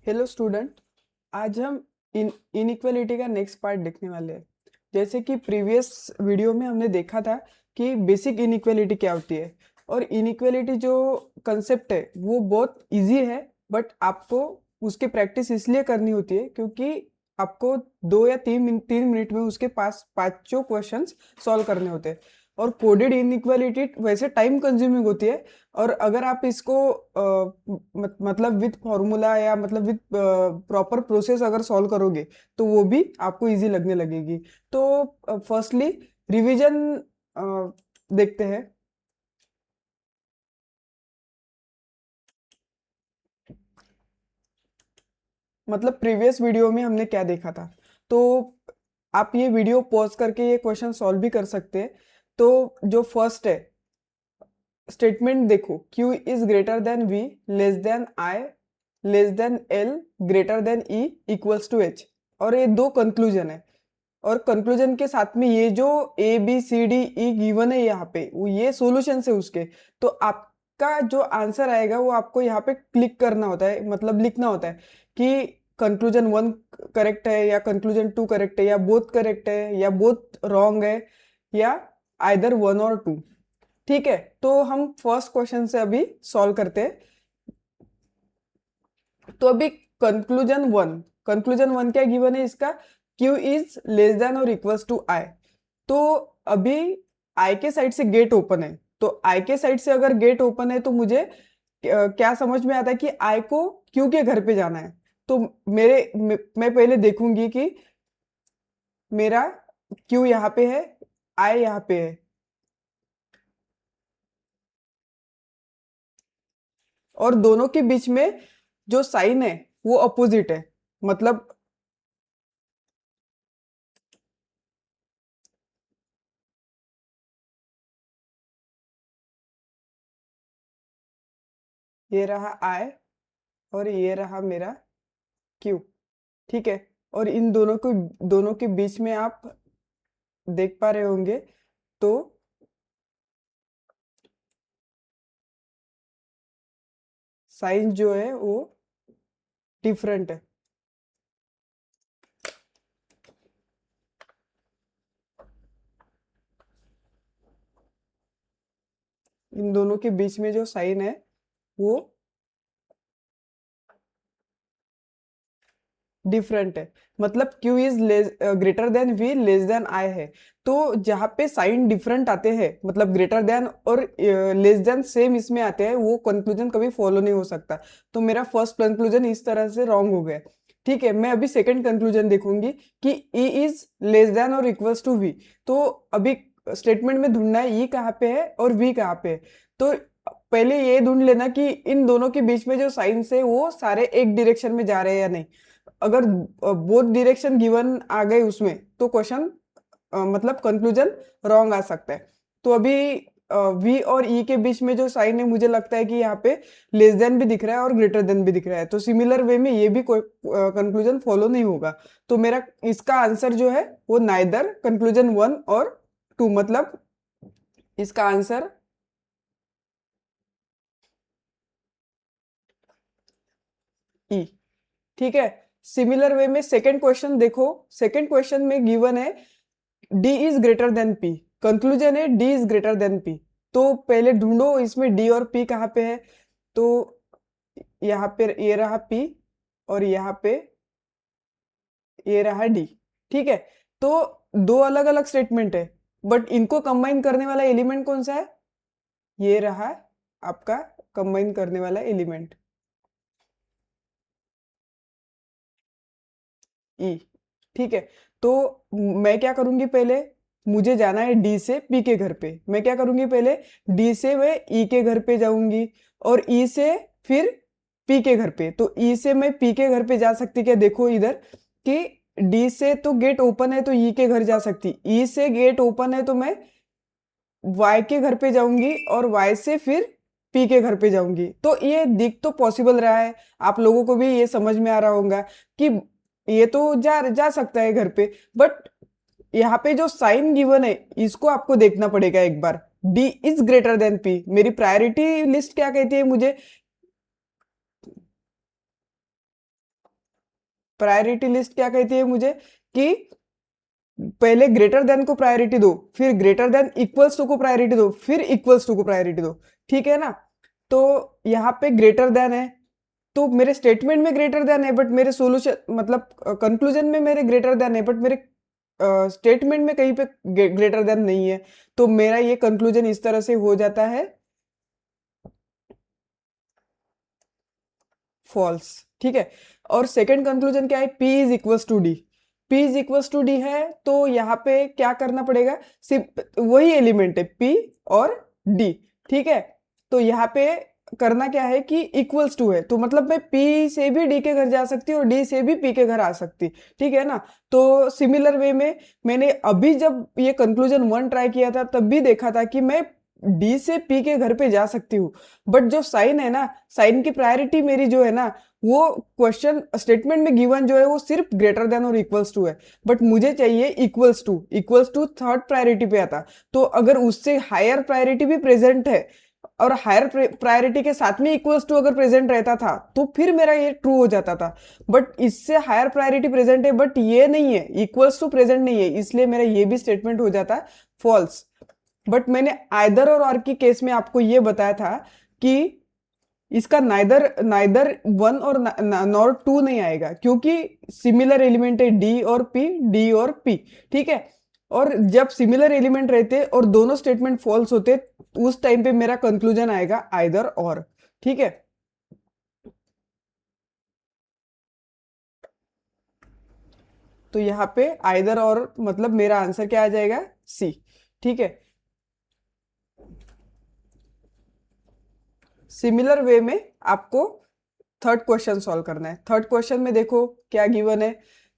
Hello student. आज हम inequality का नेक्स्ट पार्ट देखने वाले हैं। जैसे कि प्रीवियस वीडियो में हमने देखा था कि बेसिक इनइक्वालिटी क्या होती है, और इनइक्वालिटी जो कंसेप्ट है वो बहुत इजी है, बट आपको उसकी प्रैक्टिस इसलिए करनी होती है क्योंकि आपको 2 या 3 मिनट में उसके पास पांचों क्वेश्चंस सॉल्व करने होते हैं। और कोडेड इनइक्वालिटी वैसे टाइम कंज्यूमिंग होती है, और अगर आप इसको मतलब विथ फॉर्मूला या मतलब विथ प्रॉपर प्रोसेस अगर सॉल्व करोगे तो वो भी आपको इजी लगने लगेगी। तो फर्स्टली रिवीजन देखते हैं। मतलब प्रीवियस वीडियो में हमने क्या देखा था, तो आप ये वीडियो पॉज करके ये क्वेश्चन सॉल्व भी कर सकते हैं। तो जो फर्स्ट है स्टेटमेंट देखो, Q is greater than V, less than I, less than L, greater than E, equals to H। और ये दो कंक्लूजन है, और कंक्लूजन के साथ में ये जो ABCDE गिवन है यहाँ पे, वो ये सॉल्यूशन है उसके। तो आपका जो आंसर आएगा वो आपको यहाँ पे क्लिक करना होता है, मतलब लिखना होता है कि कंक्लूजन 1 करेक्ट है या कंक्लूजन 2 करेक्ट है या बोथ करेक्ट है या बोथ रॉन्ग है या आइदर 1 और 2। ठीक है, तो हम फर्स्ट क्वेश्चन से अभी सॉल्व करते हैं। तो अभी कंक्लूजन वन क्या गिवन है इसका, Q इज लेस देन और इक्वल्स टू I। तो अभी I के साइड से गेट ओपन है, तो I के साइड से अगर गेट ओपन है तो मुझे क्या समझ में आता है कि I को Q के घर पे जाना है। तो मैं पहले देखूंगी कि मेरा Q यहाँ पे है, I यहाँ पे है, और दोनों के बीच में जो साइन है वो अपोजिट है। मतलब ये रहा I और ये रहा मेरा Q। ठीक है, और इन दोनों के बीच में आप देख पा रहे होंगे, तो साइन जो है वो डिफरेंट है। इन दोनों के बीच में जो साइन है वो डिफरेंट है। मतलब Q is greater than V, less than I है। तो जहाँ पे साइन डिफरेंट आते हैं, मतलब ग्रेटर देन और लेस देन सेम इसमें आते हैं, वो कंक्लूजन कभी फॉलो नहीं हो सकता। तो मेरा फर्स्ट कंक्लूजन इस तरह से रॉन्ग हो गया। ठीक है, मैं अभी सेकंड कंक्लूजन देखूंगी कि E इज लेस देन और इक्वल्स टू V। तो अभी स्टेटमेंट में ढूंढना है E कहाँ पे है और V कहाँ पे है। तो पहले ये ढूंढ लेना कि इन दोनों के बीच में जो साइंस है वो सारे एक डायरेक्शन में जा रहे हैं या नहीं। अगर बोथ डायरेक्शन गिवन आ गए उसमें तो क्वेश्चन मतलब कंक्लूजन रॉन्ग आ सकता है। तो अभी V और E के बीच में जो साइन है मुझे लगता है कि यहाँ पे लेस देन भी दिख रहा है और ग्रेटर देन भी दिख रहा है, तो सिमिलर वे में ये भी कोई कंक्लूजन फॉलो नहीं होगा। तो मेरा इसका आंसर जो है वो नाइदर कंक्लूजन 1 और 2, मतलब इसका आंसर E। ठीक है, सिमिलर वे में सेकंड क्वेश्चन देखो। सेकंड क्वेश्चन में गिवन है D is greater then P। Conclusion है D is greater then P। तो पहले ढूंढो इसमें D और P कहाँ पे है। तो यहाँ पे ये रहा P, और यहाँ पे ये रहा D। ठीक है, तो दो अलग अलग स्टेटमेंट है, बट इनको कंबाइन करने वाला एलिमेंट कौन सा है, ये रहा आपका कंबाइन करने वाला एलिमेंट E। ठीक है, तो मैं क्या करूंगी, पहले मुझे जाना है D से P के घर पे। मैं क्या करूंगी, पहले D से मैं E के घर पे जाऊंगी, और E से फिर P के घर पे। तो E से मैं P के घर पे जा सकती, क्या देखो इधर कि D से तो गेट ओपन है तो E के घर जा सकती, E से गेट ओपन है तो मैं Y के घर पे जाऊंगी, और Y से फिर P के घर पे जाऊंगी। तो ये दिख तो पॉसिबल रहा है, आप लोगों को भी ये समझ में आ रहा होगा कि ये तो जा जा सकता है घर पे। बट यहाँ पे जो साइन गिवन है इसको आपको देखना पड़ेगा एक बार। D is greater then P, मेरी प्रायोरिटी लिस्ट क्या कहती है मुझे, प्रायोरिटी लिस्ट क्या कहती है मुझे कि पहले ग्रेटर देन को प्रायोरिटी दो, फिर ग्रेटर देन इक्वल्स टू को प्रायोरिटी दो, फिर इक्वल्स टू को प्रायोरिटी दो। ठीक है ना? तो यहाँ पे ग्रेटर देन है, तो मेरे स्टेटमेंट में ग्रेटर देन है, बट मेरे सोल्यूशन मतलब कंक्लूजन में मेरे ग्रेटर देन है, बट मेरे स्टेटमेंट में कहीं पे ग्रेटर देन नहीं है। तो मेरा ये कंक्लूजन इस तरह से हो जाता है फॉल्स। ठीक है। और सेकंड कंक्लूजन क्या है? P is equals to D. P is equals to D है, तो यहाँ पे क्या करना पड़ेगा? सिर्फ वही एलिमेंट है P और D। ठीक है। तो यहाँ पे करना क्या है कि इक्वल्स टू है, तो मतलब मैं P से भी D के घर जा सकती हूँ और D से भी P के घर आ सकती। ठीक है ना? तो सिमिलर वे में मैंने अभी जब ये कंक्लूजन 1 ट्राई किया था तब भी देखा था कि मैं D से P के घर पे जा सकती हूँ, बट जो साइन है ना, साइन की प्रायोरिटी मेरी जो है ना, वो क्वेश्चन स्टेटमेंट में गिवन जो है वो सिर्फ ग्रेटर देन और इक्वल्स टू है, बट मुझे चाहिए इक्वल्स टू थर्ड प्रायोरिटी पे आता। तो अगर उससे हायर प्रायोरिटी भी प्रेजेंट है और हायर प्रायोरिटी के साथ में इक्वल्स टू अगर प्रेजेंट रहता था तो फिर मेरा ये ट्रू हो जाता था, बट इससे हायर प्रायोरिटी प्रेजेंट है बट ये नहीं है, इक्वल्स टू प्रेजेंट नहीं है, इसलिए मेरा ये भी स्टेटमेंट हो जाता है फॉल्स। बट मैंने आइदर और की केस में आपको ये बताया था कि इसका नाइदर नाइदर 1 और नॉर 2 नहीं आएगा, क्योंकि सिमिलर एलिमेंट है डी और पी। ठीक है। और जब सिमिलर एलिमेंट रहते और दोनों स्टेटमेंट फॉल्स होते, उस टाइम पे मेरा कंक्लूजन आएगा आइदर और। ठीक है। तो यहाँ पे आइदर और मतलब मेरा आंसर क्या आ जाएगा? सी। ठीक है। सिमिलर वे में आपको थर्ड क्वेश्चन सॉल्व करना है। थर्ड क्वेश्चन में देखो क्या गिवन है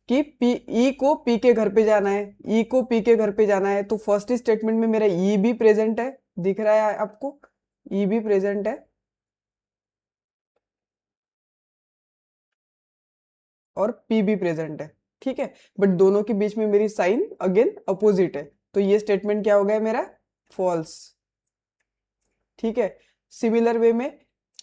कि पी ई को पी के घर पे जाना है, ई को पी के घर पे जाना है, तो फर्स्ट स्टेटमेंट में मेरा ई भी प्रेजेंट है, दिख रहा है आपको? ई भी प्रेजेंट है और पी भी प्रेजेंट है। ठीक है। बट दोनों के बीच में मेरी साइन अगेन अपोजिट है, तो ये स्टेटमेंट क्या हो गया मेरा? फॉल्स। ठीक है। सिमिलर वे में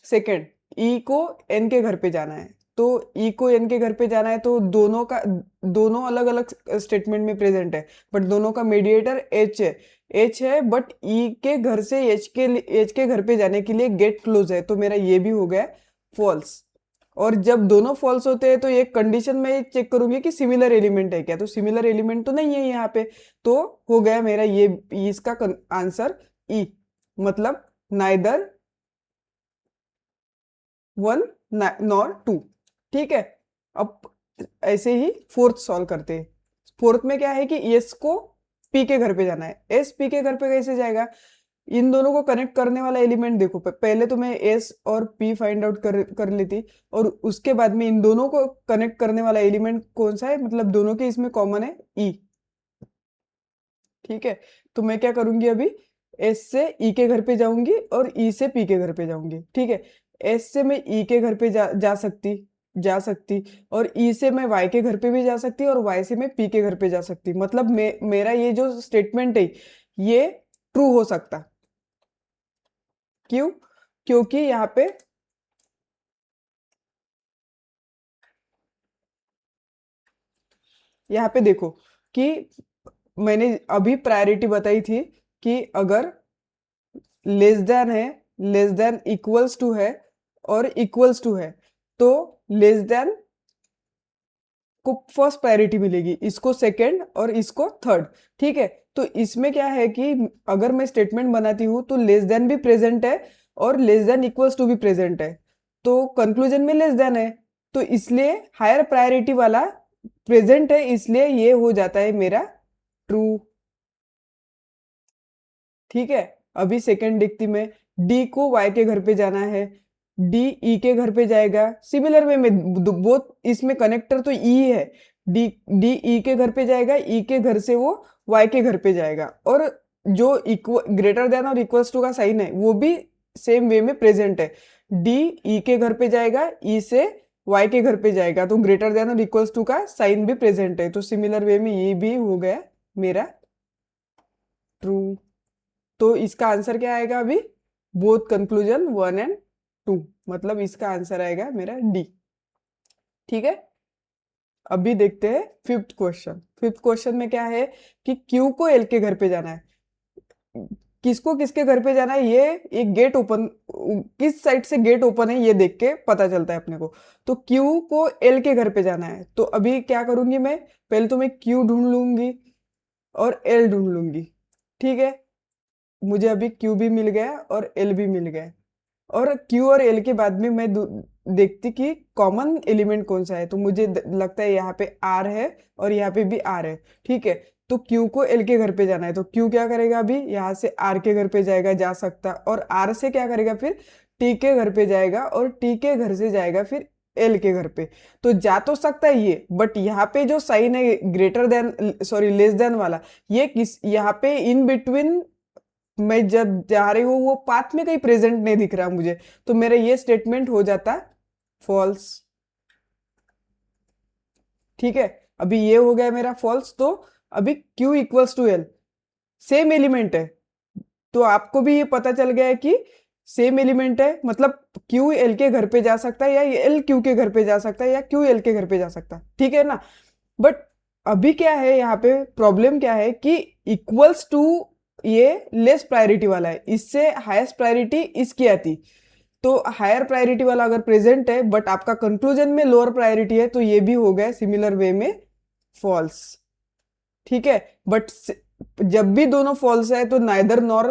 सेकंड, ई को एन के घर पे जाना है, तो ई को एन के घर पे जाना है, तो दोनों अलग अलग स्टेटमेंट में प्रेजेंट है, बट दोनों का मीडिएटर एच है, बट ई के घर से एच के घर पे जाने के लिए गेट क्लोज है, तो मेरा ये भी हो गया फॉल्स। और जब दोनों फॉल्स होते हैं तो एक कंडीशन में चेक करूंगी कि सिमिलर एलिमेंट है क्या, तो सिमिलर एलिमेंट तो नहीं है यहाँ पे, तो हो गया मेरा ये इसका आंसर ई, मतलब नाइदर 1 नॉर 2। ठीक है। अब ऐसे ही फोर्थ सॉल्व करते हैं। फोर्थ में क्या है कि एस को पी के घर पे जाना है, एस पी के घर पे कैसे जाएगा? इन दोनों को कनेक्ट करने वाला एलिमेंट देखो, पहले तो मैं एस और पी फाइंड आउट कर लेती, और उसके बाद में इन दोनों को कनेक्ट करने वाला एलिमेंट कौन सा है, मतलब दोनों के इसमें कॉमन है ई। ठीक है। तो मैं क्या करूंगी अभी? एस से ई के घर पे जाऊंगी और ई से पी के घर पे जाऊंगी। ठीक है। एस से मैं ई के घर पे जा सकती और ई से मैं वाई के घर पे भी जा सकती और वाई से मैं पी के घर पे जा सकती, मतलब मेरा ये जो स्टेटमेंट है ये ट्रू हो सकता। क्यों? क्योंकि यहाँ पे देखो कि मैंने अभी प्रायोरिटी बताई थी कि अगर लेस देन है, लेस देन इक्वल्स टू है और इक्वल्स टू है, तो लेस देन को फर्स्ट प्रायोरिटी मिलेगी, इसको सेकंड और इसको थर्ड। ठीक है। तो इसमें क्या है कि अगर मैं स्टेटमेंट बनाती हूँ तो लेस देन भी प्रेजेंट है और लेस देन इक्वल्स टू भी प्रेजेंट है, तो कंक्लूजन में लेस देन है, तो इसलिए हायर प्रायोरिटी वाला प्रेजेंट है, इसलिए ये हो जाता है मेरा ट्रू। ठीक है। अभी सेकंड देखती मैं, डी को वाई के घर पे जाना है, डी ई के घर पे जाएगा, सिमिलर वे में बोथ इसमें कनेक्टर तो ई है, डी डी ई के घर पे जाएगा, ई के घर से वो वाई के घर पे जाएगा, और जो इक्वल ग्रेटर देन और इक्वल्स टू का साइन है वो भी सेम वे में प्रेजेंट है, डी ई के घर पे जाएगा, ई से वाई के घर पे जाएगा, तो ग्रेटर देन और इक्वल्स टू का साइन भी प्रेजेंट है, तो सिमिलर वे में ये भी हो गया मेरा ट्रू। तो इसका आंसर क्या आएगा अभी? बोथ कंक्लूजन 1 एंड 2, मतलब इसका आंसर आएगा मेरा डी। ठीक है। अभी देखते हैं फिफ्थ क्वेश्चन। फिफ्थ क्वेश्चन में क्या है कि क्यू को एल के घर पे जाना है। किसको किसके घर पे जाना है, ये एक गेट ओपन, किस साइड से गेट ओपन है ये देख के पता चलता है अपने को। तो क्यू को एल के घर पे जाना है, तो अभी क्या करूंगी मैं, पहले तो मैं क्यू ढूंढ लूंगी और एल ढूंढ लूंगी। ठीक है, मुझे अभी क्यू भी मिल गया और एल भी मिल गया। और क्यू और एल के बाद में मैं देखती कि कॉमन एलिमेंट कौन सा है, तो मुझे लगता है यहाँ पे आर है और यहाँ पे भी आर है। ठीक है, तो क्यू को एल के घर पे जाना है, तो क्यू क्या करेगा, अभी यहाँ से आर के घर पे जाएगा, जा सकता, और आर से क्या करेगा फिर टी के घर पे जाएगा, और टी के घर से जाएगा फिर एल के घर पे। तो जा तो सकता है ये, बट यहाँ पे जो साइन है greater then, sorry less than वाला, ये किस यहाँ पे इन बिटवीन मैं जब जा रही हूँ वो पाथ में कहीं प्रेजेंट नहीं दिख रहा मुझे, तो मेरा ये स्टेटमेंट हो जाता फॉल्स। ठीक है, अभी ये हो गया मेरा फॉल्स। तो अभी Q equals to L, same element है, तो आपको भी ये पता चल गया है कि सेम एलिमेंट है, मतलब Q एल के घर पे जा सकता है, या एल क्यू के घर पे जा सकता है, या Q एल के घर पे जा सकता है। ठीक है ना, बट अभी क्या है यहाँ पे प्रॉब्लम क्या है कि इक्वल्स टू ये लेस प्रायोरिटी वाला है, इससे हाईएस्ट प्रायोरिटी इसकी आती। तो हायर प्रायोरिटी वाला अगर प्रेजेंट है बट आपका कंक्लूजन में लोअर प्रायोरिटी है, तो ये भी हो गया सिमिलर वे में फॉल्स। ठीक है, बट जब भी दोनों फॉल्स है तो नाइदर नॉर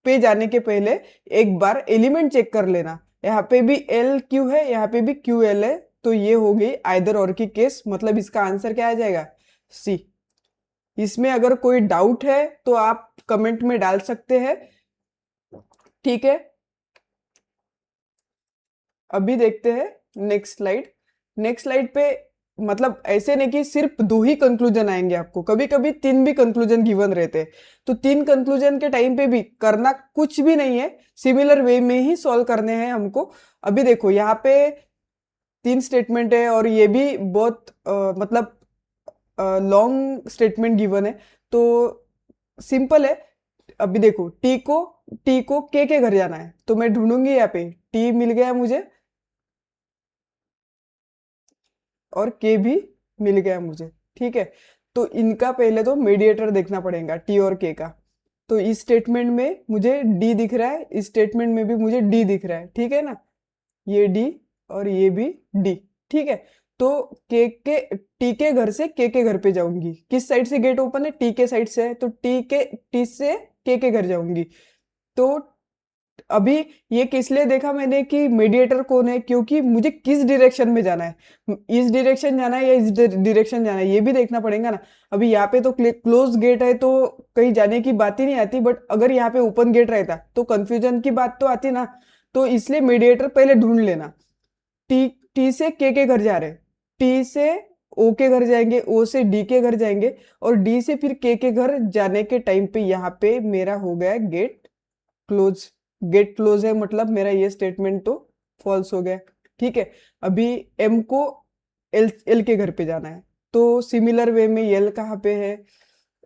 पे जाने के पहले एक बार एलिमेंट चेक कर लेना। यहाँ पे भी एल क्यू है, यहाँ पे भी क्यू एल है, तो ये हो गई आइदर और की केस, मतलब इसका आंसर क्या आ जाएगा, सी। इसमें अगर कोई डाउट है तो आप कमेंट में डाल सकते हैं। ठीक है, अभी देखते हैं नेक्स्ट स्लाइड। नेक्स्ट स्लाइड पे मतलब ऐसे नहीं कि सिर्फ दो ही कंक्लूजन आएंगे आपको, कभी कभी तीन भी कंक्लूजन गिवन रहते हैं, तो तीन कंक्लूजन के टाइम पे भी करना कुछ भी नहीं है, सिमिलर वे में ही सॉल्व करने हैं हमको। अभी देखो यहाँ पे तीन स्टेटमेंट है और ये भी बहुत मतलब लॉन्ग स्टेटमेंट गिवन है, तो सिंपल है। अभी देखो टी को के घर जाना है, तो मैं ढूंढूंगी, यहाँ पे टी मिल गया मुझे और के भी मिल गया मुझे। ठीक है, तो इनका पहले तो मीडिएटर देखना पड़ेगा टी और के का। तो इस स्टेटमेंट में मुझे डी दिख रहा है, इस स्टेटमेंट में भी मुझे डी दिख रहा है। ठीक है ना, ये डी और ये भी डी। ठीक है, तो के टी के घर से के घर पे जाऊंगी, किस साइड से गेट ओपन है, टी के साइड से है, तो टी से के घर जाऊंगी। तो अभी ये किस लिए देखा मैंने कि मीडिएटर कौन है, क्योंकि मुझे किस डायरेक्शन में जाना है, इस डायरेक्शन जाना है या इस डायरेक्शन जाना है, ये भी देखना पड़ेगा ना। अभी यहाँ पे तो क्लोज गेट है तो कहीं जाने की बात ही नहीं आती, बट अगर यहाँ पे ओपन गेट रहता तो कंफ्यूजन की बात तो आती ना। तो इसलिए मीडिएटर पहले ढूंढ लेना। टी टी से के घर जा रहे, टी से ओ के घर जाएंगे, ओ से डी के घर जाएंगे, और डी से फिर के घर जाने के टाइम पे यहाँ पे मेरा हो गया गेट क्लोज। गेट क्लोज है मतलब मेरा ये स्टेटमेंट तो फॉल्स हो गया। ठीक है, अभी एम को एल एल के घर पे जाना है, तो सिमिलर वे में एल कहाँ पे है,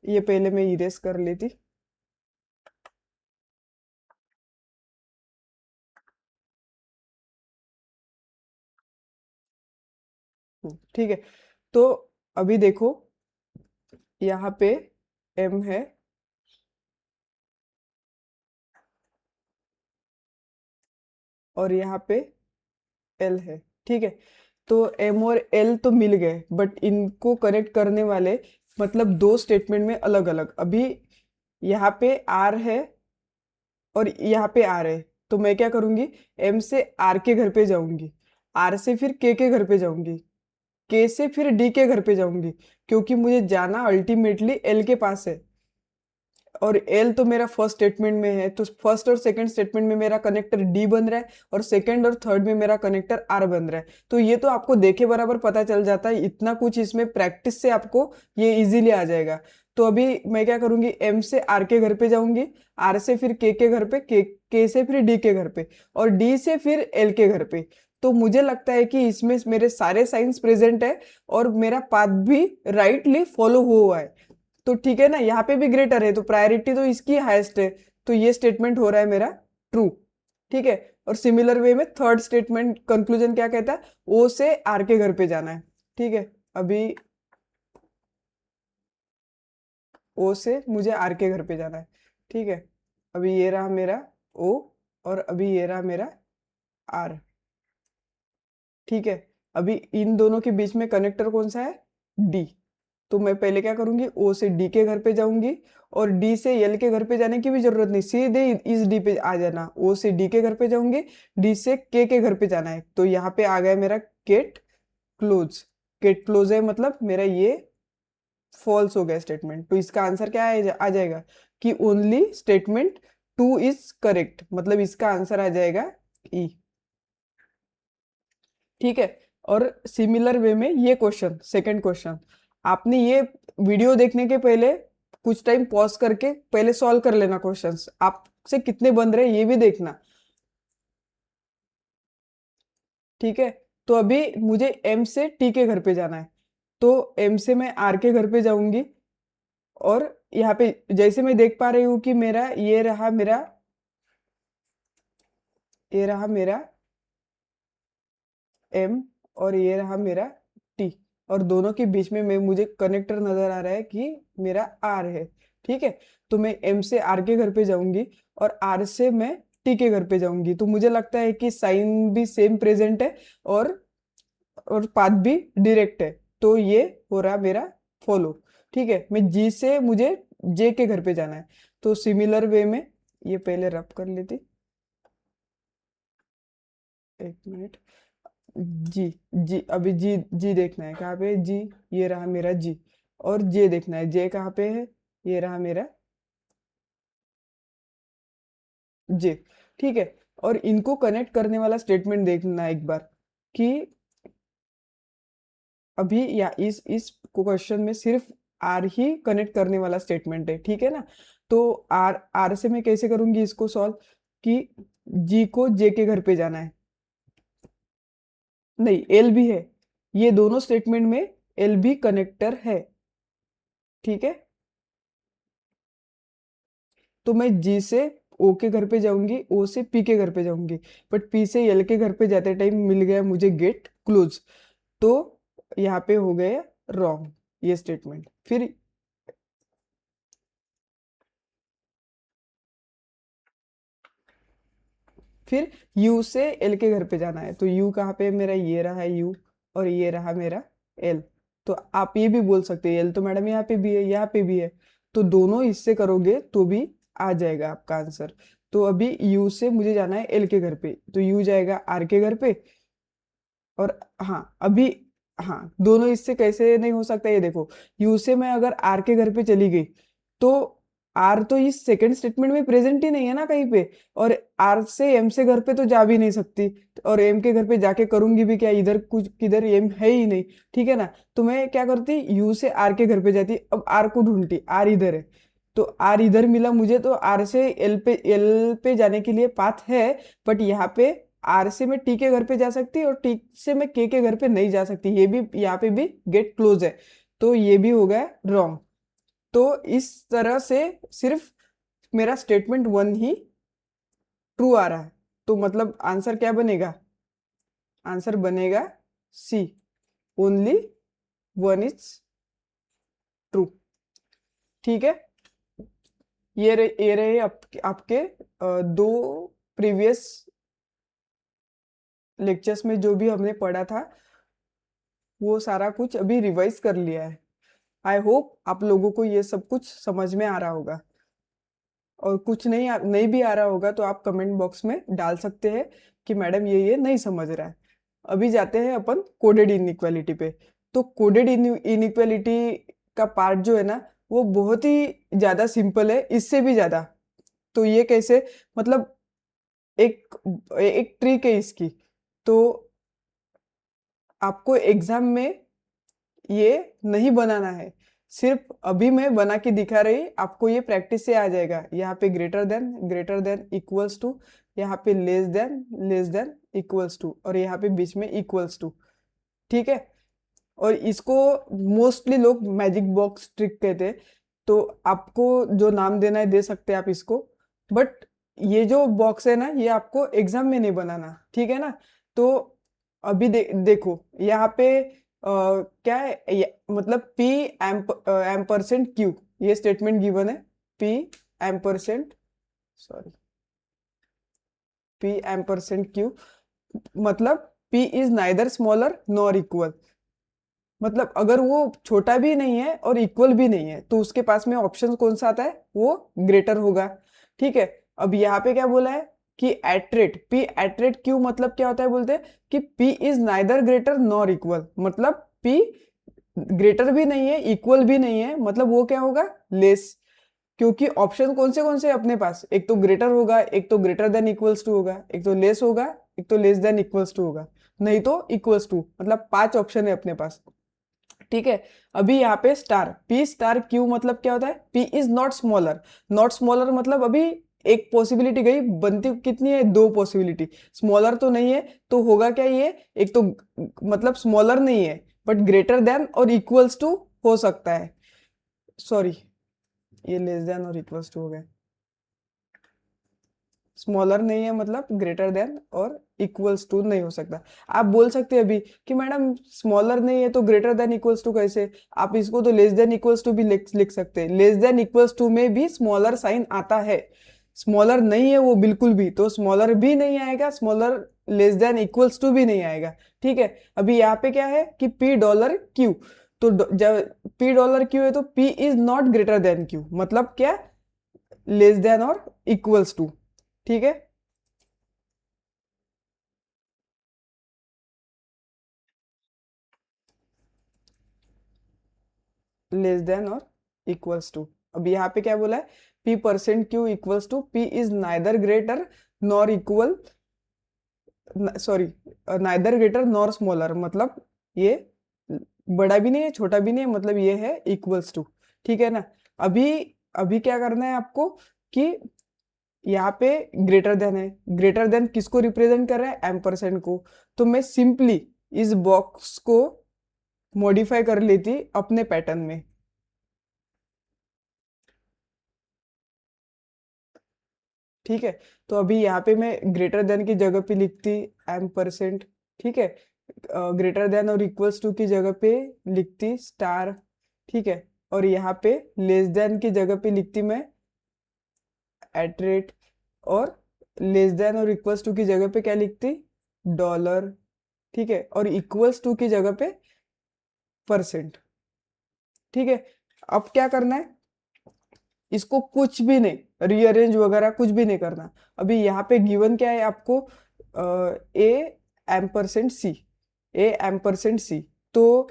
ये पहले मैं इरेज कर लेती। ठीक है, तो अभी देखो यहाँ पे एम है और यहाँ पे एल है। ठीक है, तो एम और एल तो मिल गए, बट इनको कनेक्ट करने वाले मतलब दो स्टेटमेंट में अलग अलग। अभी यहाँ पे आर है और यहाँ पे आर है, तो मैं क्या करूंगी, एम से आर के घर पे जाऊंगी, आर से फिर के घर पे जाऊंगी, के से फिर डी के घर पे जाऊंगी, क्योंकि मुझे जाना अल्टीमेटली एल के पास है। और एल तो मेरा फर्स्ट स्टेटमेंट में है, तो फर्स्ट और सेकंड स्टेटमेंट में मेरा कनेक्टर डी बन रहा है, और सेकंड और थर्ड में मेरा कनेक्टर आर बन रहा है। तो ये तो आपको देखे बराबर पता चल जाता है, इतना कुछ इसमें प्रैक्टिस से आपको ये इजीली आ जाएगा। तो अभी मैं क्या करूंगी, एम से आर के घर पे जाऊंगी, आर से फिर के घर पे, के से फिर डी के घर पे, और डी से फिर एल के घर पे। तो मुझे लगता है कि इसमें मेरे सारे साइंस प्रेजेंट है और मेरा पाथ भी राइटली फॉलो हुआ है। तो ठीक है ना, यहाँ पे भी ग्रेटर है तो प्रायोरिटी तो इसकी हाईएस्ट है, तो ये स्टेटमेंट हो रहा है मेरा ट्रू। ठीक है, और सिमिलर वे में थर्ड स्टेटमेंट कंक्लूजन क्या कहता है, ओ से आर के घर पे जाना है, ठीक है। अभी ओ से मुझे आर के घर पे जाना है, ठीक है। अभी ये रहा मेरा ओ, और अभी ये रहा मेरा आर, ठीक है। अभी इन दोनों के बीच में कनेक्टर कौन सा है, डी। तो मैं पहले क्या करूंगी, ओ से डी के घर पे जाऊंगी, और डी से एल के घर पे जाने की भी जरूरत नहीं, सीधे इस डी पे आ जाना। ओ से डी के घर पे जाऊंगी, डी से के घर पे जाना है, तो यहाँ पे आ गया मेरा गेट क्लोज। गेट क्लोज है मतलब मेरा ये फॉल्स हो गया स्टेटमेंट। तो इसका आंसर क्या आ जाएगा कि only statement two is correct, मतलब इसका आंसर आ जाएगा ई, ठीक है। और सिमिलर वे में ये क्वेश्चन, सेकंड क्वेश्चन, आपने ये वीडियो देखने के पहले कुछ टाइम पॉज करके पहले सॉल्व कर लेना क्वेश्चंस, आपसे कितने बन रहे हैं ये भी देखना, ठीक है। तो अभी मुझे एम से टी के घर पे जाना है, तो एम से मैं आर के घर पे जाऊंगी, और यहाँ पे जैसे मैं देख पा रही हूँ कि मेरा ये रहा मेरा एम, और ये रहा मेरा टी, और दोनों के बीच में मुझे कनेक्टर नजर आ रहा है कि मेरा आर है, ठीक है। तो मैं एम से आर के घर पे जाऊंगी, और आर से मैं टी के घर पे जाऊंगी, तो मुझे लगता है कि साइन भी सेम प्रेजेंट है, और पाथ भी डायरेक्ट है, तो ये हो रहा मेरा फॉलो, ठीक है। मैं जी से मुझे जे के घर पे जाना है, तो सिमिलर वे में ये पहले रब कर लेती, एक मिनट। जी, जी अभी जी, जी देखना है कहाँ पे जी, ये रहा मेरा जी, और जे देखना है, जे कहाँ पे है, ये रहा मेरा जे, ठीक है। और इनको कनेक्ट करने वाला स्टेटमेंट देखना है एक बार कि अभी या इस क्वेश्चन में सिर्फ आर ही कनेक्ट करने वाला स्टेटमेंट है, ठीक है ना। तो आर आर से मैं कैसे करूंगी इसको सॉल्व, कि जी को जे के घर पे जाना है, नहीं एल भी है, ये दोनों स्टेटमेंट में एल भी कनेक्टर है, ठीक है। तो मैं जी से ओ के घर पे जाऊंगी, ओ से पी के घर पे जाऊंगी, बट पी से एल के घर पे जाते टाइम मिल गया मुझे गेट क्लोज, तो यहाँ पे हो गया रॉन्ग ये स्टेटमेंट। फिर यू से एल के घर पे जाना है, तो यू कहाँ पे है मेरा, ये रहा है यू, और ये रहा मेरा एल। तो आप ये भी बोल सकते हैं एल तो मैडम यहाँ पे भी है, यहाँ पे भी है, तो दोनों इससे करोगे तो भी आ जाएगा आपका आंसर। तो अभी यू से मुझे जाना है एल के घर पे, तो यू जाएगा आर के घर पे, और हाँ अभी, हाँ दोनों इससे कैसे नहीं हो सकता ये देखो, यू से मैं अगर आर के घर पे चली गई, तो आर तो इस सेकंड स्टेटमेंट में प्रेजेंट ही नहीं है ना कहीं पे, और आर से एम से घर पे तो जा भी नहीं सकती, और एम के घर पे जाके करूंगी भी क्या, इधर कुछ किधर एम है ही नहीं, ठीक है ना। तो मैं क्या करती, यू से आर के घर पे जाती, अब आर को ढूंढती, आर इधर है, तो आर इधर मिला मुझे, तो आर से एल पे जाने के लिए पाथ है, बट यहाँ पे आर से मैं टी के घर पे जा सकती, और टी से मैं के घर पे नहीं जा सकती, ये भी यहाँ पे भी गेट क्लोज है, तो ये भी हो गया रॉन्ग। तो इस तरह से सिर्फ मेरा स्टेटमेंट वन ही ट्रू आ रहा है, तो मतलब आंसर क्या बनेगा, आंसर बनेगा सी, ओनली वन इज ट्रू, ठीक है। ये रहे आपके दो प्रीवियस लेक्चर्स में जो भी हमने पढ़ा था, वो सारा कुछ अभी रिवाइज कर लिया है। आई होप आप लोगों को ये सब कुछ समझ में आ रहा होगा, और कुछ नहीं भी आ रहा होगा तो आप कमेंट बॉक्स में डाल सकते हैं कि मैडम ये नहीं समझ रहा है। अभी जाते हैं अपन कोडेड इनइक्वालिटी पे। तो कोडेड इनइक्वालिटी का पार्ट जो है ना, वो बहुत ही ज्यादा सिंपल है, इससे भी ज्यादा। तो ये कैसे, मतलब एक एक ट्रिक है इसकी, तो आपको एग्जाम में ये नहीं बनाना है, सिर्फ अभी मैं बना के दिखा रही, आपको ये प्रैक्टिस से आ जाएगा। यहाँ पे ग्रेटर देन इक्वल्स टू, यहाँ पे लेस देन इक्वल्स टू, और यहाँ पे बीच में इक्वल्स टू, ठीक है। और इसको मोस्टली लोग मैजिक बॉक्स ट्रिक कहते हैं, तो आपको जो नाम देना है दे सकते हैं आप इसको, बट ये जो बॉक्स है ना, ये आपको एग्जाम में नहीं बनाना, ठीक है ना। तो अभी देखो यहाँ पे क्या है मतलब P एम्परसेंट Q, ये स्टेटमेंट गिवन है। P ampersand, sorry, P ampersand Q, मतलब P is neither smaller nor equal. मतलब अगर वो छोटा भी नहीं है और इक्वल भी नहीं है तो उसके पास में ऑप्शन कौन सा आता है, वो ग्रेटर होगा। ठीक है। अब यहाँ पे क्या बोला है कि एट्रेट, पी एट्रेट क्यू, मतलब क्या होता है, बोलते हैं कि P is neither greater nor equal, मतलब पी ग्रेटर भी नहीं है इक्वल भी नहीं है, मतलब वो क्या होगा, लेस। क्योंकि ऑप्शन कौन से हैं अपने पास, एक तो ग्रेटर होगा, एक तो ग्रेटर देन इक्वल्स टू होगा, एक तो लेस होगा, एक तो लेस देन इक्वल्स टू होगा, नहीं तो इक्वल्स टू, मतलब 5 ऑप्शन है अपने पास। ठीक है। अभी यहाँ पे स्टार, पी स्टार क्यू, मतलब क्या होता है, P is not smaller. Not smaller मतलब अभी एक पॉसिबिलिटी गई, बनती कितनी है, 2 पॉसिबिलिटी। स्मॉलर तो नहीं है, तो होगा क्या ये, एक तो मतलब स्मॉलर नहीं है बट ग्रेटर देन और इक्वल्स टू हो सकता है। सॉरी, ये लेस देन और इक्वल्स टू हो गया। स्मॉलर नहीं है मतलब ग्रेटर देन और इक्वल्स टू नहीं हो सकता। आप बोल सकते हैं अभी कि मैडम स्मॉलर नहीं है तो ग्रेटर देन इक्वल्स टू कैसे, आप इसको तो लेस देन इक्वल्स टू भी लिख सकते हैं। लेस देन इक्वल्स टू में भी स्मॉलर साइन आता है। स्मॉलर नहीं है वो बिल्कुल भी, तो स्मॉलर भी नहीं आएगा, smaller less than equals to भी नहीं आएगा। ठीक है। अभी यहाँ पे क्या है कि पी डॉलर क्यू, तो जब पी डॉलर क्यू है तो P is not greater than Q, मतलब क्या, लेस देन और इक्वल्स टू। ठीक है। लेस देन और इक्वल्स टू। अब यहाँ पे क्या बोला है, P percent Q equals to P is neither greater nor equal, sorry, neither greater nor smaller, मतलब ये बड़ा भी नहीं है छोटा भी नहीं है, मतलब ये है इक्वल्स टू। ठीक है ना। अभी अभी क्या करना है आपको कि यहाँ पे ग्रेटर देन है, ग्रेटर देन किसको रिप्रेजेंट कर रहा है, एम्परसेंड को। तो मैं सिंपली इस बॉक्स को मॉडिफाई कर लेती अपने पैटर्न में। ठीक है। तो अभी यहाँ पे मैं ग्रेटर देन की जगह पे लिखती एम परसेंट। ठीक है। ग्रेटर देन और इक्वल्स टू की जगह पे लिखती स्टार। ठीक है। और यहाँ पे लेस देन की जगह पे लिखती मैं एट रेट, और लेस देन और इक्वल्स टू की जगह पे क्या लिखती, डॉलर। ठीक है। और इक्वल्स टू की जगह पे परसेंट। ठीक है। अब क्या करना है, इसको कुछ भी नहीं रीअरेंज वगैरह कुछ भी नहीं करना। अभी यहाँ पे गिवन क्या है आपको, ए एम्परसेंट सी, ए एम्परसेंट सी। तो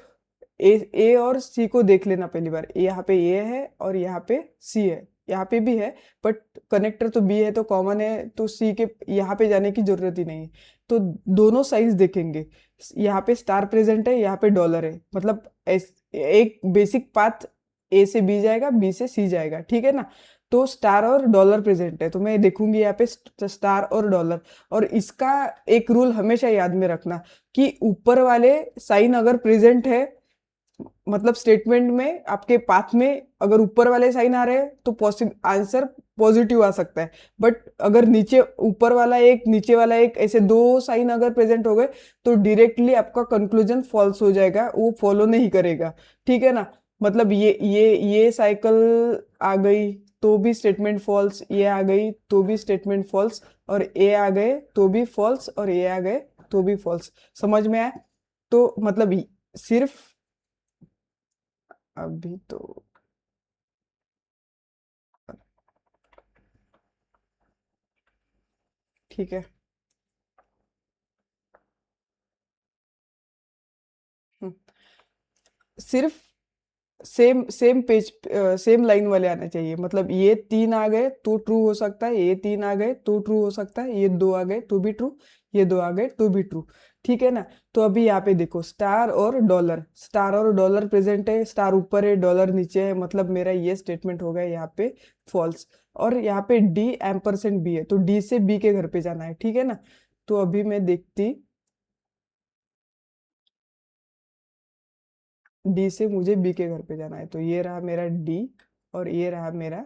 ए और सी को देख लेना पहली बार, यहाँ पे ए है और यहाँ पे सी है, यहाँ पे भी है, बट कनेक्टर तो बी है तो कॉमन है, तो सी के यहाँ पे जाने की जरूरत ही नहीं है। तो दोनों साइज देखेंगे, यहाँ पे स्टार प्रेजेंट है, यहाँ पे डॉलर है, मतलब एक बेसिक पाथ, ए से बी जाएगा, बी से सी जाएगा। ठीक है ना। तो स्टार और डॉलर प्रेजेंट है तो मैं देखूंगी यहाँ पे स्टार और डॉलर। और इसका एक रूल हमेशा याद में रखना कि ऊपर वाले साइन अगर प्रेजेंट है, मतलब स्टेटमेंट में आपके पाथ में अगर ऊपर वाले साइन आ रहे हैं तो पॉसिबल आंसर पॉजिटिव आ सकता है। बट अगर नीचे ऊपर वाला एक नीचे वाला एक ऐसे 2 साइन अगर प्रेजेंट हो गए तो डायरेक्टली आपका कंक्लूजन फॉल्स हो जाएगा, वो फॉलो नहीं करेगा। ठीक है ना। मतलब ये साइकिल आ गई तो भी स्टेटमेंट फॉल्स, ये आ गई तो भी स्टेटमेंट फॉल्स, और ए आ गए तो भी फॉल्स, और ये आ गए तो भी फॉल्स। समझ में आया। तो मतलब सिर्फ अभी तो, ठीक है। हम्म, सिर्फ same same page, same line वाले आने चाहिए, मतलब ये 3 आ गए तो ट्रू हो सकता है, ये 3 आ गए तो ट्रू हो सकता है, ये 2 आ गए तो भी ट्रू, ये 2 आ गए तो भी ट्रू। ठीक है ना। तो अभी यहाँ पे देखो स्टार और डॉलर, स्टार और डॉलर प्रेजेंट है, स्टार ऊपर है डॉलर नीचे है, मतलब मेरा ये स्टेटमेंट हो गया यहाँ पे फॉल्स। और यहाँ पे डी एम्परसेंट बी है तो डी से बी के घर पे जाना है। ठीक है ना। तो अभी मैं देखती, डी से मुझे बी के घर पे जाना है, तो ये रहा मेरा डी और ये रहा मेरा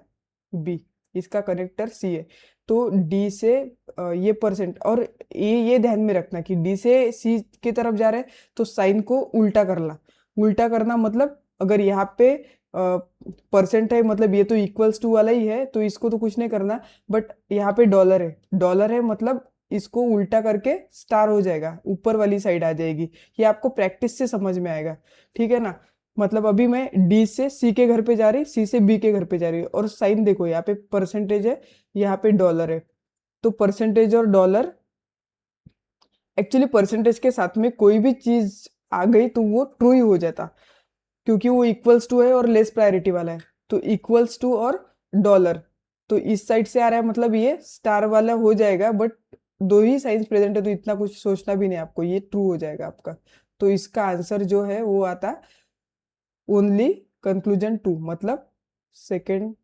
बी। इसका कनेक्टर सी है। तो डी से ये परसेंट, और ये ध्यान में रखना कि डी से सी की तरफ जा रहे हैं तो साइन को उल्टा करना। उल्टा करना मतलब अगर यहाँ पे परसेंट है, मतलब ये तो इक्वल्स टू वाला ही है, तो इसको तो कुछ नहीं करना। बट यहाँ पे डॉलर है, डॉलर है मतलब इसको उल्टा करके स्टार हो जाएगा, ऊपर वाली साइड आ जाएगी। ये आपको प्रैक्टिस से समझ में आएगा, ठीक है ना। मतलब अभी मैं डी से सी के घर पे जा रही, सी से बी के घर पे जा रही, और साइन देखो यहाँ पे परसेंटेज है, यहाँ पे डॉलर है। तो परसेंटेज और डॉलर, एक्चुअली परसेंटेज के साथ में कोई भी चीज आ गई तो वो ट्रू ही हो जाता, क्योंकि वो इक्वल्स टू है और लेस प्रायोरिटी वाला है। तो इक्वल्स टू और डॉलर, तो इस साइड से आ रहा है, मतलब ये स्टार वाला हो जाएगा। बट दो ही साइंस प्रेजेंट है तो इतना कुछ सोचना भी नहीं आपको, ये ट्रू हो जाएगा आपका। तो इसका आंसर जो है वो आता ओनली कंक्लूजन टू, मतलब सेकेंड।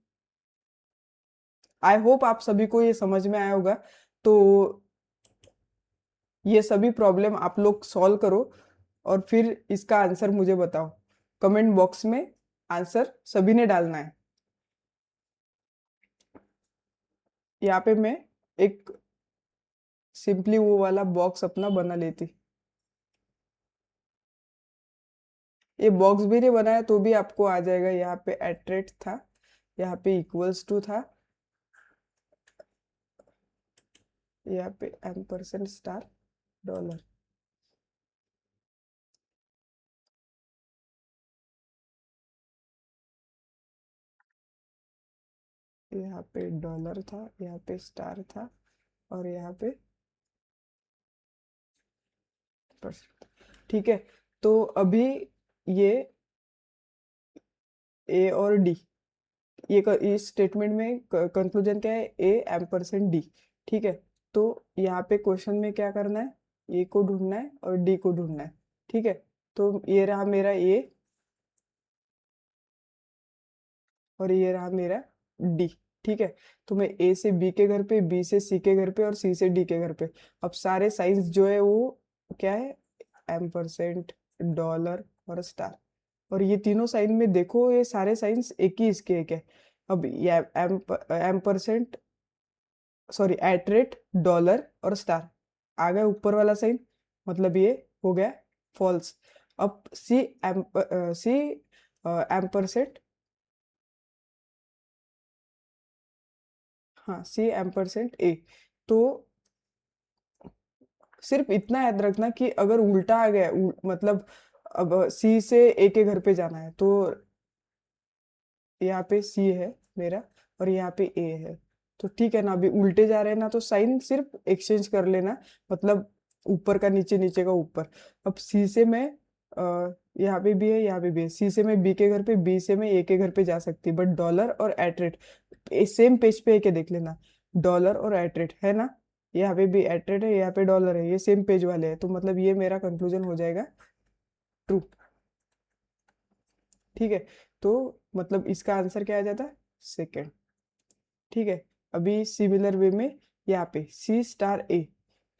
आई होप आप सभी को ये समझ में आया होगा। तो ये सभी प्रॉब्लम आप लोग सॉल्व करो और फिर इसका आंसर मुझे बताओ। कमेंट बॉक्स में आंसर सभी ने डालना है। यहाँ पे मैं एक सिंपली वो वाला बॉक्स अपना बना लेती। ये बॉक्स भी नहीं बनाया तो भी आपको आ जाएगा। यहाँ पे एट्रेट था, यहाँ पे इक्वल्स टू था, यहाँ पे एम% स्टार डॉलर। यहाँ पे डॉलर था, यहाँ पे स्टार था, और यहाँ पे परसेंट। ठीक है, तो अभी ये ए और डी, इस स्टेटमेंट में कंक्लूजन क्या है, ए एम% डी। ठीक है, तो यहाँ पे क्वेश्चन में क्या करना है, ए को ढूंढना है और डी को ढूंढना है। ठीक है, तो ये रहा मेरा ए और ये रहा मेरा डी। ठीक है, तो मैं ए से बी के घर पे, बी से सी के घर पे और सी से डी के घर पे, अब सारे साइंस जो है वो क्या है, एम%, डॉलर और स्टार। और ये तीनों साइन में देखो, ये सारे साइंस एक ही इसके एक है। अब ये एम%, सॉरी एट रेट, डॉलर और स्टार आ गया ऊपर वाला साइन, मतलब ये हो गया फॉल्स। अब सी एम%, हाँ सी एम%ए। तो सिर्फ इतना याद रखना कि अगर उल्टा आ गया, मतलब अब सी से ए के घर पे जाना है तो यहाँ पे सी है मेरा और यहाँ पे ए है। तो ठीक है ना, अभी उल्टे जा रहे हैं ना, तो साइन सिर्फ एक्सचेंज कर लेना, मतलब ऊपर का नीचे, नीचे का ऊपर। अब सी से मैं यहाँ पे भी है, यहाँ पे भी है, सी से मैं बी के घर पे, बी से मैं ए के घर पे जा सकती, बट डॉलर और एट रेट सेम पेज पे है क्या देख लेना। डॉलर और एट रेट है ना, यहाँ पे भी एट रेट है, यहाँ पे डॉलर है, ये सेम पेज वाले हैं, तो मतलब ये मेरा कंक्लूजन हो जाएगा ट्रू। ठीक है, तो मतलब इसका आंसर क्या आ जाता है, सेकेंड। ठीक है, अभी सिमिलर वे में यहाँ पे C*A,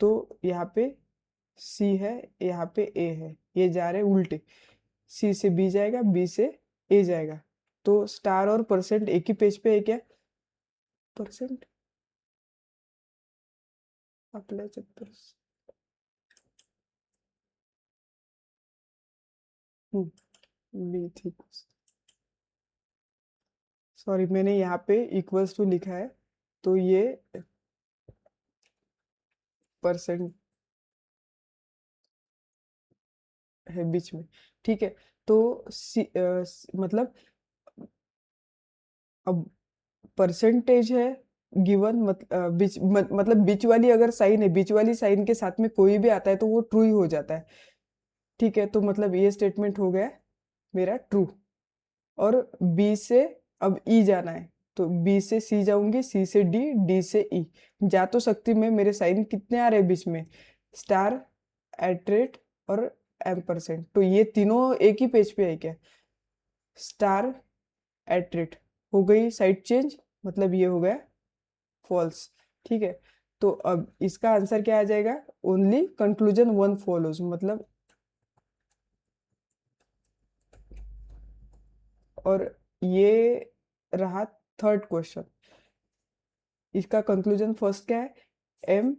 तो यहाँ पे C है, यहाँ पे A है, ये जा रहे उल्टे, C से B जाएगा, B से A जाएगा। तो स्टार और परसेंट एक ही पेज पे है क्या, परसेंट अप्लाई चैप्टर, बी थी, सॉरी मैंने यहाँ पे इक्वल्स टू लिखा है, तो ये परसेंट है बीच में। ठीक है, तो मतलब अब परसेंटेज है गिवन, मतलब बीच वाली अगर साइन है, बीच वाली साइन के साथ में कोई भी आता है तो वो ट्रू ही हो जाता है। ठीक है, तो मतलब ये स्टेटमेंट हो गया मेरा ट्रू। और बी से अब ई जाना है, तो बी से सी जाऊंगी, सी से डी, डी से ई। जा तो सकती मैं, मेरे साइन कितने आ रहे हैं बीच में, स्टार, एट रेट और एम%, तो ये तीनों एक ही पेज पे है क्या, स्टार, एट रेट, हो गई साइड चेंज, मतलब ये हो गया फॉल्स। ठीक है, तो अब इसका आंसर क्या आ जाएगा, ओनली कंक्लूजन वन फॉलोज, मतलब और ये रहा थर्ड क्वेश्चन। इसका कंक्लूजन फर्स्ट क्या है, एम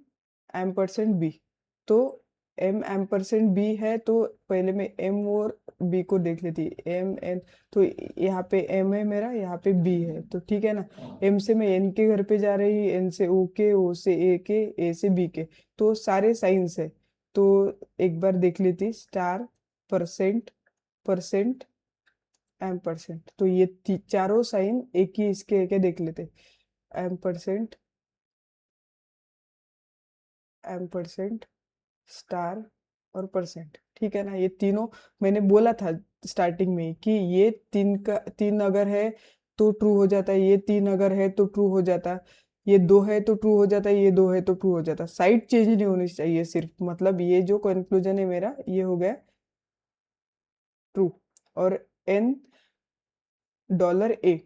एम% बी। तो एम एम% बी है, तो पहले मैं एम और बी को देख लेती, एम एन। तो यहाँ पे एम है मेरा, यहाँ पे बी है, तो ठीक है ना। एम से मैं एन के घर पे जा रही, एन से ओ के, ओ से ए के, ए से बी के, तो सारे साइंस है। तो एक बार देख लेती, स्टार, परसेंट, परसेंट, एम%। तो ये चारों साइन एक ही इसके एक देख लेते, एम%, एम%, स्टार और परसेंट, ठीक है ना। ये तीनों मैंने बोला था स्टार्टिंग में कि ये तीन अगर है तो ट्रू हो जाता है, ये तीन अगर है तो ट्रू हो जाता, ये दो है तो ट्रू हो जाता, ये दो है तो ट्रू हो जाता, साइड चेंज नहीं होनी चाहिए सिर्फ, मतलब ये जो कंक्लूजन है मेरा ये हो गया ट्रू। और एन $A,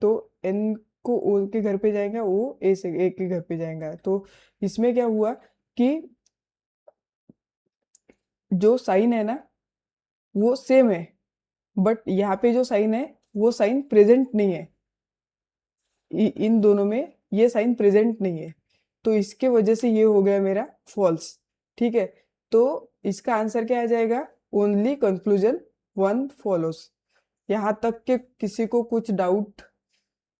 तो एन को ओ के घर पे जाएगा, वो ए के घर पे जाएगा। तो इसमें क्या हुआ कि जो साइन है ना वो सेम है, बट यहाँ पे जो साइन है वो साइन प्रेजेंट नहीं है, इन दोनों में ये साइन प्रेजेंट नहीं है, तो इसके वजह से ये हो गया मेरा फॉल्स, ठीक है। तो इसका आंसर क्या आ जाएगा, ओनली कंक्लूजन वन फॉलोस। यहाँ तक के किसी को कुछ डाउट